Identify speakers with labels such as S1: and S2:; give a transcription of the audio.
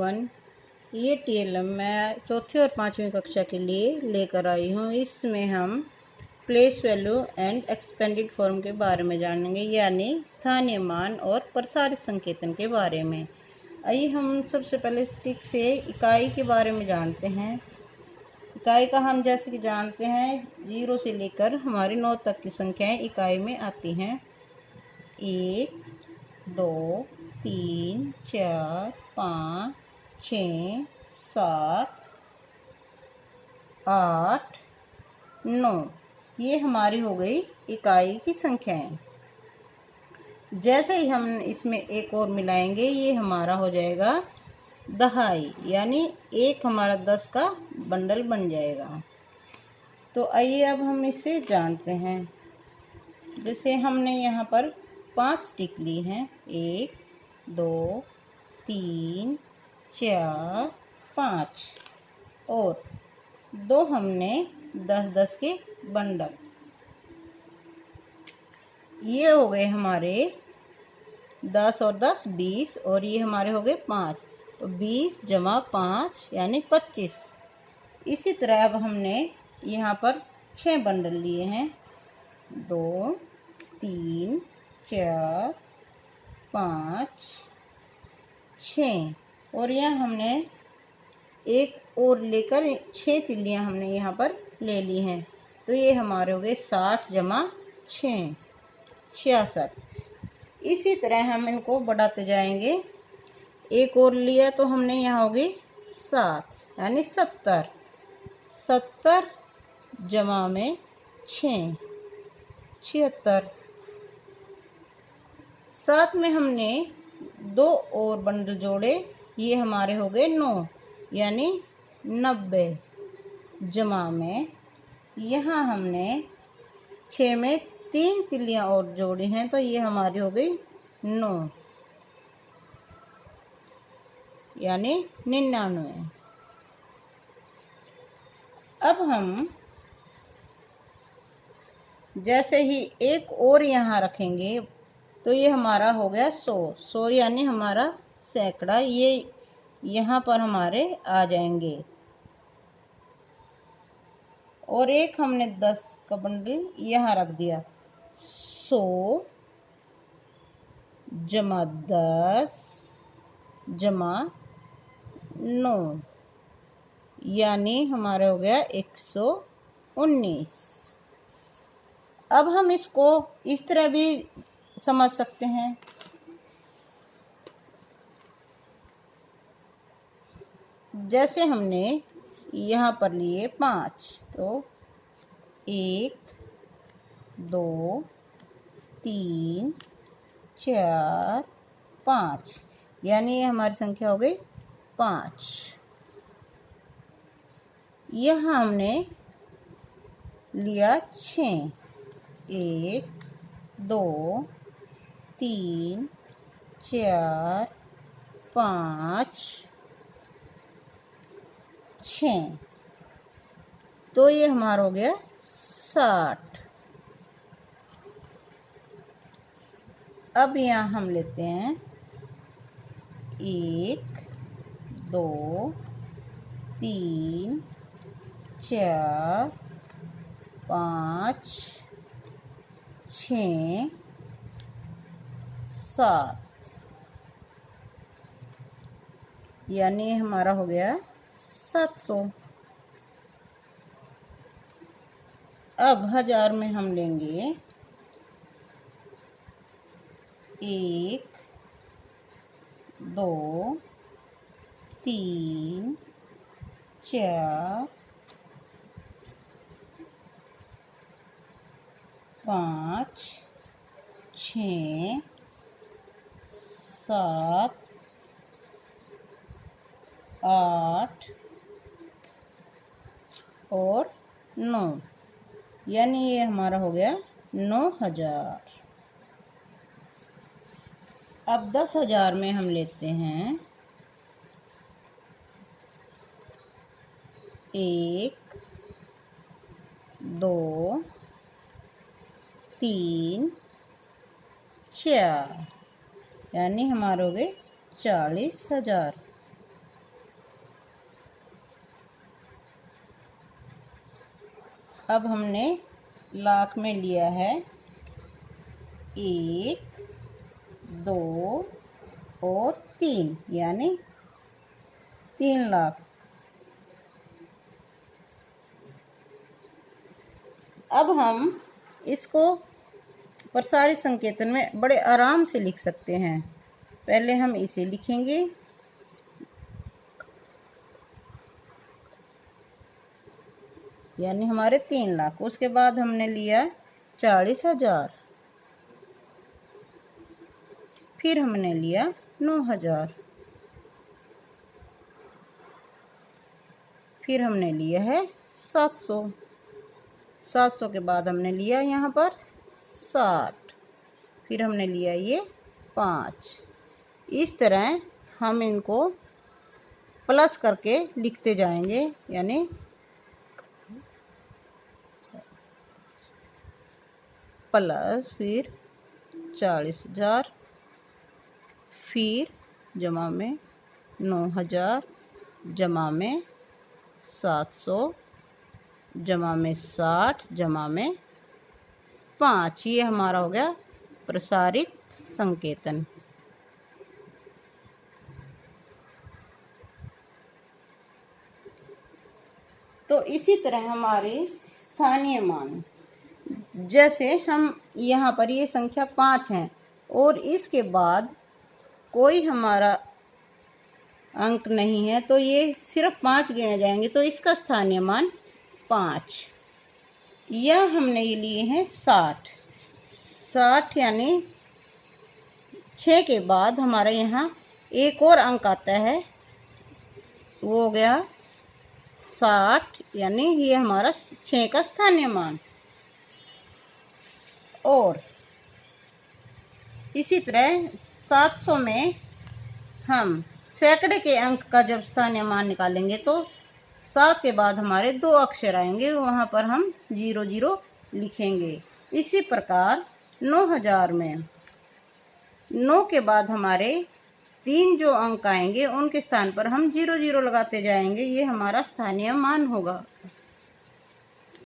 S1: Everyone, ये TLM मैं चौथी और पाँचवीं कक्षा के लिए लेकर आई हूँ। इसमें हम place value and expanded form के बारे में जानेंगे, यानी स्थानीय मान और प्रसारित संकेतन के बारे में। आइए हम सबसे पहले स्टिक से इकाई के बारे में जानते हैं। इकाई का हम जैसे कि जानते हैं 0 से लेकर हमारी 9 तक की संख्याएं इकाई में आती हैं। 1 2 3 4 5 6 7 8 9, ये हमारी हो गई इकाई की संख्याएं। जैसे ही हम इसमें एक और मिलाएंगे ये हमारा हो जाएगा दहाई, यानी एक हमारा 10 का बंडल बन जाएगा। तो आइए अब हम इसे जानते हैं। जैसे हमने यहाँ पर 5 स्टिक ली हैं, 1 2 3 4 5, और 2 हमने 10-10 के बंडल। ये हो गए हमारे 10 और 10 20, और ये हमारे हो गए 5, तो 20 जमा 5 यानी 25। इसी तरह अब हमने यहाँ पर 6 बंडल लिए हैं, 2 3 4 5 6, और यहाँ हमने एक और लेकर 6 तिल्लियाँ हमने यहाँ पर ले ली हैं, तो ये हमारे हो गए 60 जमा 6 66। इसी तरह हम इनको बढ़ाते जाएंगे। एक और लिया तो हमने यहाँ हो गई 7 यानी 70, 70 जमा में 6 76। साथ में हमने 2 और बंडल जोड़े, ये हमारे हो गए 9 यानी 90 जमा में, यहाँ हमने 6 में 3 तिल्लियाँ और जोड़ी हैं, तो ये हमारी हो गई 9 यानी 99। अब हम जैसे ही एक और यहाँ रखेंगे तो ये हमारा हो गया 100 यानी हमारा सैकड़ा, ये यहाँ पर हमारे आ जाएंगे। और एक हमने 10 का बंडल यहाँ रख दिया, 100 जमा 10 जमा 9 यानी हमारा हो गया 119। अब हम इसको इस तरह भी समझ सकते हैं। जैसे हमने यहाँ पर लिए 5, तो 1 2 3 4 5, यानी ये हमारी संख्या हो गई 5। यहाँ हमने लिया 6, 1 2 3 4 5 6, तो ये हमारा हो गया 60। अब यहाँ हम लेते हैं 1 2 3 4 5 6 7, यानी हमारा हो गया 700। अब 1000 में हम लेंगे 1 2 3 4 5 6 7 8 और 9, यानी ये हमारा हो गया 9000। अब 10,000 में हम लेते हैं 1 2 3 4, यानी हमारे हो गए 40,000। अब हमने लाख में लिया है 1, 2 और 3, यानी 3 लाख। अब हम इसको प्रसारित संकेतन में बड़े आराम से लिख सकते हैं। पहले हम इसे लिखेंगे, यानी हमारे 3 लाख। उसके बाद हमने लिया 40,000, फिर हमने लिया 9,000, फिर हमने लिया है 700, 700 के बाद हमने लिया यहाँ पर 60, फिर हमने लिया ये 5। इस तरह हम इनको प्लस करके लिखते जाएंगे, यानी प्लस, फिर 40,000, फिर जमा में 9,000, जमा में 700, जमा में 60, जमा में 5। ये हमारा हो गया प्रसारित संकेतन। तो इसी तरह हमारे स्थानीय मान, जैसे हम यहाँ पर ये संख्या 5 है और इसके बाद कोई हमारा अंक नहीं है, तो ये सिर्फ 5 गिने जाएंगे, तो इसका स्थानीय मान 5। यह हमने ये लिए हैं 60, 60 यानी 6 के बाद हमारा यहाँ एक और अंक आता है, वो हो गया 60, यानी ये हमारा 6 का स्थानीय मान। और इसी तरह 700 में हम सैकड़े के अंक का जब स्थानीय मान निकालेंगे तो 7 के बाद हमारे 2 अक्षर आएंगे, वहाँ पर हम 00 लिखेंगे। इसी प्रकार 9,000 में 9 के बाद हमारे 3 जो अंक आएंगे उनके स्थान पर हम 00 लगाते जाएंगे, ये हमारा स्थानीय मान होगा।